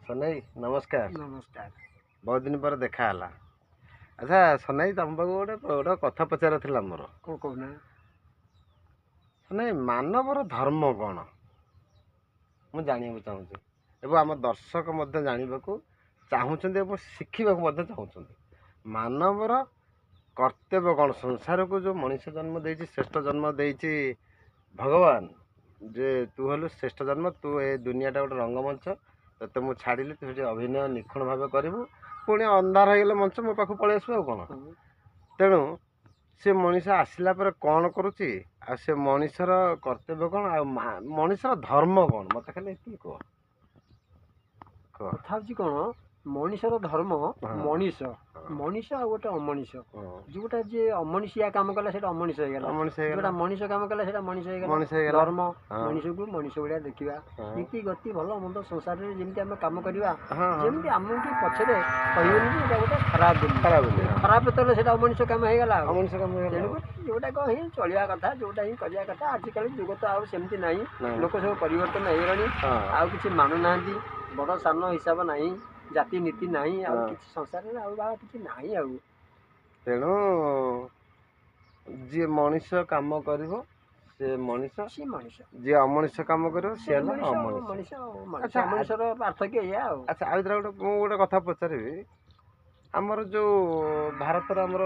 सनाई नमस्कार। नमस्कार। बहुत दिन पर देखा हला। अच्छा सनाई तुम पाक गोटे गोटे कथा पचार मोर कौन कहना सनाई मानवर धर्म कौन मु जाना चाहूँ एवं आम दर्शक जानवा चाहूँ शिखा चाहूँ मानवर कर्तव्य कौन संसार को जो मनीष जन्म दे श्रेष्ठ जन्म दे भगवान जे तू हलु श्रेष्ठ जन्म तू ए दुनियाटा गोटे रंगमंच ते मुझे छाड़ी तू अभिनय निखुण भाव करू पुणी अंधार हो गले मंच मो पाख पलि आसू कौन तेणु से मनीष आसला पर कौन करुच्ची आ से मनीषर कर्तव्य कौन आ मनीषर धर्म कौन मत खाली ये कह कथा कौन मनीषर धर्म मनीष मनीष आ गोटे अमनीष जोटा जे अमनीषिया काम कला से अमनीष हो गला मनीष काम कला से मनीष हो धर्म मनीष को मनीष भाया देखा नीति गति भल मंद संसार में जमी आम कम करवा जमी आमको पछे कहनी गोटे खराब खराब तो अमनीष काम हो गला तेणुक जोटा कहीं चलिया कथा जोटा ही करवा कथा आजिकल जुग तो आमती ना लोक सब परिवर्तन हो कि मानुना बड़ सान हिसाब ना जाति नीति ना संसार में तेणु जी मनीष काम कर से मनीष जी अमनीष काम कर सी अमनीष पार्थक्य या अच्छा आ गोटे कथा पचारि आमर जो भारत आमर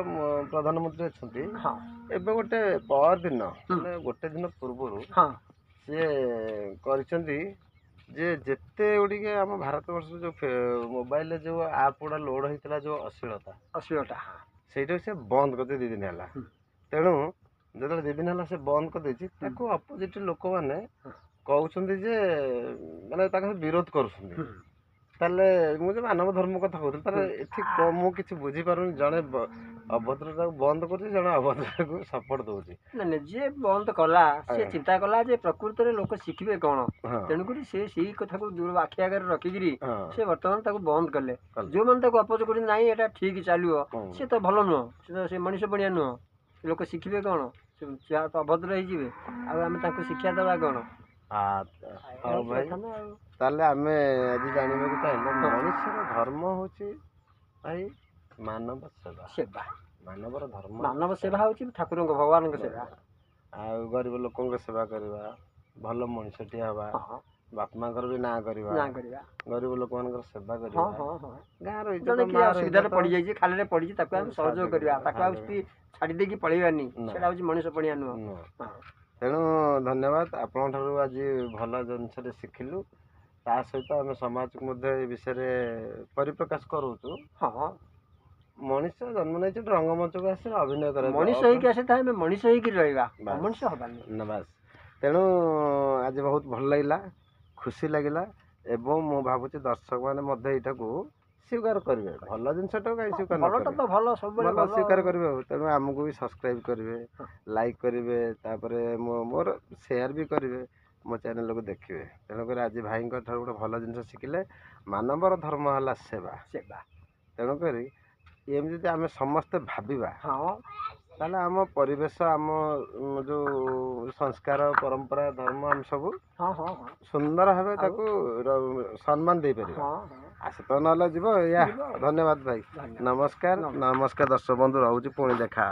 प्रधानमंत्री अच्छा एवं गोटे पर दिन गोटे दिन पूर्व सी कर जे जिते गुड़िके आम भारत वर्ष जो मोबाइल जो आप गुड़ा लोड होता जो अश्लीलता से बंद कर 2 दिन है तेणु जो 2 दिन है से बंद कर अपोजिट लोक मैंने कहते जे माने विरोध कर मुझे मानव धर्म कथा कहूँ मुझे बुझीपार जड़े अभद्रता बंद कर जड़े अभद्रता को सपोर्ट दूसरी ना जी बंद कला सी चिंता कला जे प्रकृत में लोक शिखे कौन तेणुक सी कथा को दूर आखि आगे रखिकी से बर्तमान बंद कले जो मैंने अपोज कर ना ये ठीक चलो सी तो भल नुह से मनीष बढ़िया नुह लोक शिखे कौन तो अभद्र हो आम शिक्षा दवा कौन ताले आमे आज जानवा चाहिए मनुष्य धर्म हूँ भाई मानव सेवा सेवा मानवर धर्म मानव सेवा हूँ ठाकुर भगवान सेवा आ गरीब लोक सेवा करवा भल मनुष्यटी हवा बाप माँ भी ना करवा गरीब लोक मान सेवा करवा गाँव सुविधा पड़ जाए खाली पड़ी सहयोग करवा छाड़ी देकी पलैबानी से मनीष पड़िया नुह तेणु धन्यवाद आपण आज भल जिन शिखिलु ता सहित आम समाज को विषय परिप्रकाश करूँ हाँ मनीष जन्म नहीं रंगमंच को आस अभिनय कर मनीष मनीष मनीष बस तेणु आज बहुत भल लगे खुशी लगे एवं मु भावुँ दर्शक मैंने यहाँ को स्वीकार करेंगे भल जिनटा कहीं स्वीकार स्वीकार करेंगे तेणु आमको भी सब्सक्राइब करेंगे लाइक करेंगे मोर शेयर भी करेंगे मो चैनल को देखिए तेणुक आज भाई गोटे भल जिन शिखिले मानवर धर्म है सेवा सेवा तेणुक एमती आम समस्ते भाविबा ताले आम परिवेश आम जो संस्कार परंपरा धर्म आम सब सुंदर भाव सम्मान दे पार आस तो ना जीव या धन्यवाद भाई नमस्कार नमस्कार दर्शक बंधु रोचे पुणी देखा।